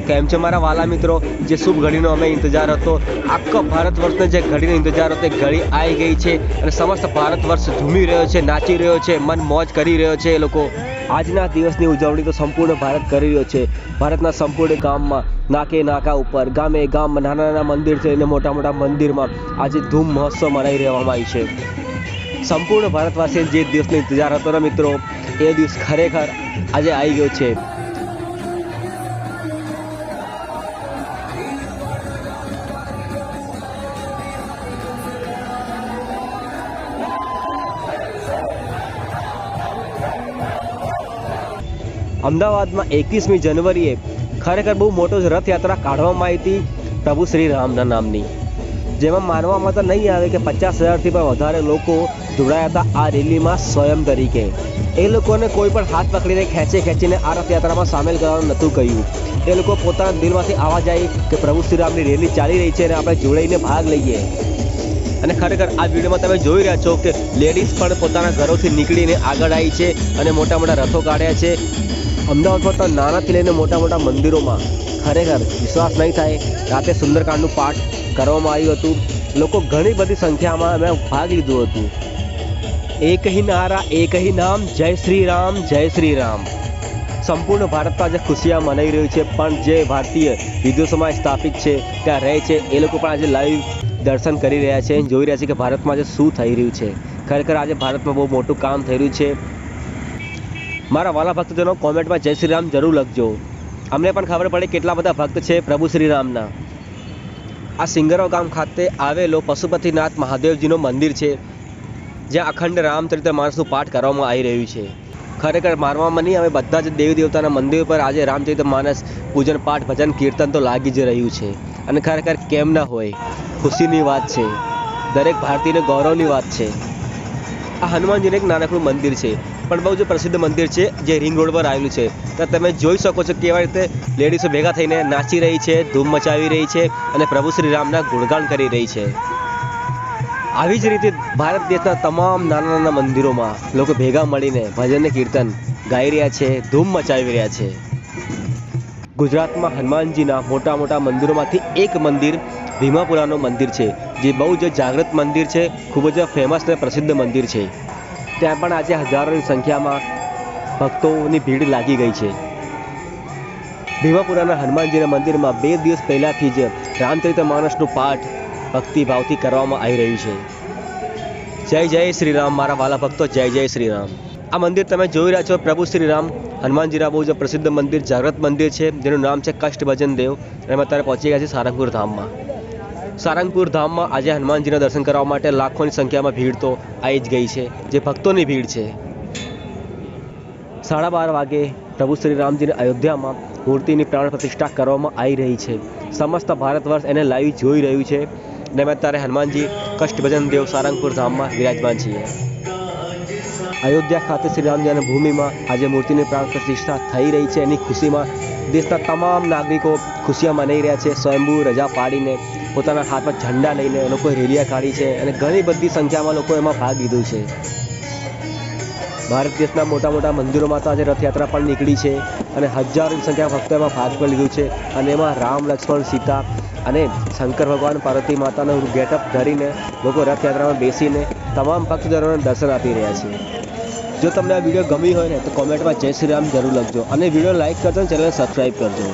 કેમ છે મારા વાલા મિત્રો? જે શુભ ઘડીનો અમે ઇંતજાર હતો, આખો ભારત વર્ષનો જે ઘડીનો ઇંતજાર હતો એ ઘડી આવી ગઈ છે અને સમસ્ત ભારત વર્ષ ઝૂમી રહ્યો છે, નાચી રહ્યો છે, મન મોજ કરી રહ્યો છે. એ લોકો આજના દિવસની ઉજવણી તો સંપૂર્ણ ભારત કરી રહ્યો છે. ભારતના સંપૂર્ણ ગામમાં, નાકે નાકા ઉપર, ગામે ગામમાં, નાના નાના મંદિરથી લઈને મોટા મોટા મંદિરમાં આજે ધૂમ મહોત્સવ મનાઈ રહેવામાં આવી છે. સંપૂર્ણ ભારતવાસીને જે દિવસનો ઇંતજાર હતો ને મિત્રો, એ દિવસ ખરેખર આજે આવી ગયો છે. અમદાવાદમાં 21મી જાન્યુઆરીએ ખરેખર બહુ મોટો રથયાત્રા કાઢવામાં આવી હતી પ્રભુ શ્રી રામના નામની, જેમાં માનવામાં તો નહીં આવે કે 50,000થી પણ વધારે લોકો જોડાયા હતા આ રેલીમાં સ્વયં તરીકે. એ લોકોને કોઈ પણ હાથ પકડીને ખેંચીને આ રથયાત્રામાં સામેલ કરવાનું નહોતું કહ્યું. એ લોકો પોતાના દિલમાંથી આવાજ આવી કે પ્રભુ શ્રી રામની રેલી ચાલી રહી છે અને આપણે જોડાઈને ભાગ લઈએ. અને ખરેખર આ વિડીયોમાં તમે જોઈ રહ્યા છો કે લેડીઝ પણ પોતાના ઘરોથી નીકળીને આગળ આવી છે અને મોટા મોટા રથો કાઢ્યા છે. અમદાવાદમાં તો નાનાથી લઈને મોટા મોટા મંદિરોમાં ખરેખર વિશ્વાસ નહીં થાય, રાતે સુંદરકાંડનું પાઠ કરવામાં આવ્યું હતું. લોકો ઘણી બધી સંખ્યામાં અમે ભાગ લીધું હતું. એક હી નારા, એક હી નામ, જય શ્રી રામ, જય શ્રી રામ. સંપૂર્ણ ભારતમાં આજે ખુશિયા મનાઈ રહ્યું છે, પણ જે ભારતીય વિદેશોમાં સ્થાપિત છે, ત્યાં રહે છે, એ લોકો પણ આજે લાઈવ દર્શન કરી રહ્યા છે, જોઈ રહ્યા છે કે ભારતમાં આજે શું થઈ રહ્યું છે. ખરેખર આજે ભારતમાં બહુ મોટું કામ થઈ રહ્યું છે. મારા વાલા ભક્તજનો કોમેન્ટમાં જય શ્રી રામ જરૂર લખજો. અમને પણ ખબર પડે કેટલા બધા ભક્ત છે પ્રભુ શ્રી રામના. આ સિંગરવ ગામ ખાતે આવેલો પશુપતિનાથ મહાદેવજીનું મંદિર છે, જ્યાં અખંડ રામચરિતમાનસનું પાઠ કરવામાં આવી રહ્યું છે. ખરેખર માનવામાં નહીં આવે, બધા જ દેવી દેવતાના મંદિર પર આજે રામચરિતમાનસ પૂજન પાઠ ભજન કીર્તન તો લાગી જ રહ્યું છે. અને ખરેખર કેમ ના હોય, ખુશીની વાત છે, દરેક ભારતીયને ગૌરવની વાત છે. આ હનુમાનજીનું એક નાનકડું મંદિર છે, પણ બહુ જ પ્રસિદ્ધ મંદિર છે, જે રિંગ રોડ પર આવેલું છે. તો તમે જોઈ શકો છો કેવા રીતે લેડીઝો ભેગા થઈને નાચી રહી છે, ધૂમ મચાવી રહી છે અને પ્રભુ શ્રી રામના ગુણગાન કરી રહી છે. આવી જ રીતે ભારત દેશના તમામ નાના નાના મંદિરોમાં લોકો ભેગા મળીને ભજન કીર્તન ગાઈ રહ્યા છે, ધૂમ મચાવી રહ્યા છે. ગુજરાતમાં હનુમાનજીના મોટા મોટા મંદિરોમાંથી એક મંદિર ભીમાપુરાનું મંદિર છે, જે બહુ જ જાગૃત મંદિર છે, ખૂબ જ ફેમસ અને પ્રસિદ્ધ મંદિર છે. ત્યાં પણ આજે હજારોની સંખ્યામાં ભક્તોની ભીડ લાગી ગઈ છે. ભીમાપુરાના હનુમાનજીના મંદિરમાં 2 દિવસ પહેલાંથી જ રામચરિતમાનસનું પાઠ ભક્તિભાવથી કરવામાં આવી રહ્યું છે. જય જય શ્રી રામ મારા વાલા ભક્તો, જય જય શ્રી રામ. આ મંદિર તમે જોઈ રહ્યા છો પ્રભુ શ્રી રામ હનુમાનજીના બહુ જ પ્રસિદ્ધ મંદિર, જાગૃત મંદિર છે, જેનું નામ છે કષ્ટભજન દેવ. અને અમે અત્યારે પહોંચી ગયા છે સારંગપુર ધામમાં. સારંગપુર ધામમાં આજે હનુમાનજીના દર્શન કરવા માટે લાખોની સંખ્યામાં ભીડ તો આવી જ ગઈ છે, જે ભક્તોની ભીડ છે. 12:30 વાગે પ્રભુ શ્રી રામજીની અયોધ્યામાં મૂર્તિની પ્રાણ પ્રતિષ્ઠા કરવામાં આવી રહી છે. સમસ્ત ભારત વર્ષ એને લાઈવ જોઈ રહ્યું છે. અને અમે અત્યારે હનુમાનજી કષ્ટભજન દેવ સારંગપુર ધામમાં વિરાજમાન છીએ. અયોધ્યા ખાતે શ્રી રામજીની ભૂમિમાં આજે મૂર્તિની પ્રાણ પ્રતિષ્ઠા થઈ રહી છે. એની ખુશીમાં દેશના તમામ નાગરિકો ખુશિયા મનાઈ રહ્યા છે. સ્વયંભૂ રજા પાડીને પોતાના હાથમાં ઝંડા લઈને લોકો રેલીયા કાઢી છે અને ઘણી બધી સંખ્યામાં લોકો એમાં ભાગ લીધો છે. ભારત દેશના મોટા મોટા મંદિરોમાં તો આજે રથયાત્રા પણ નીકળી છે અને હજારોની સંખ્યામાં ભક્તો એમાં ભાગ પણ લીધું છે. અને એમાં રામ, લક્ષ્મણ, સીતા અને શંકર ભગવાન, પાર્વતી માતાનો ગેટઅપ ધરીને લોકો રથયાત્રામાં બેસીને તમામ ભક્તજનોને દર્શન આપી રહ્યા છે. જો તમને આ વિડીયો ગમી હોય ને તો કોમેન્ટમાં જય શ્રી રામ જરૂર લખજો અને વિડીયો લાઇક કરજો અને ચેનલને સબસ્ક્રાઈબ કરજો.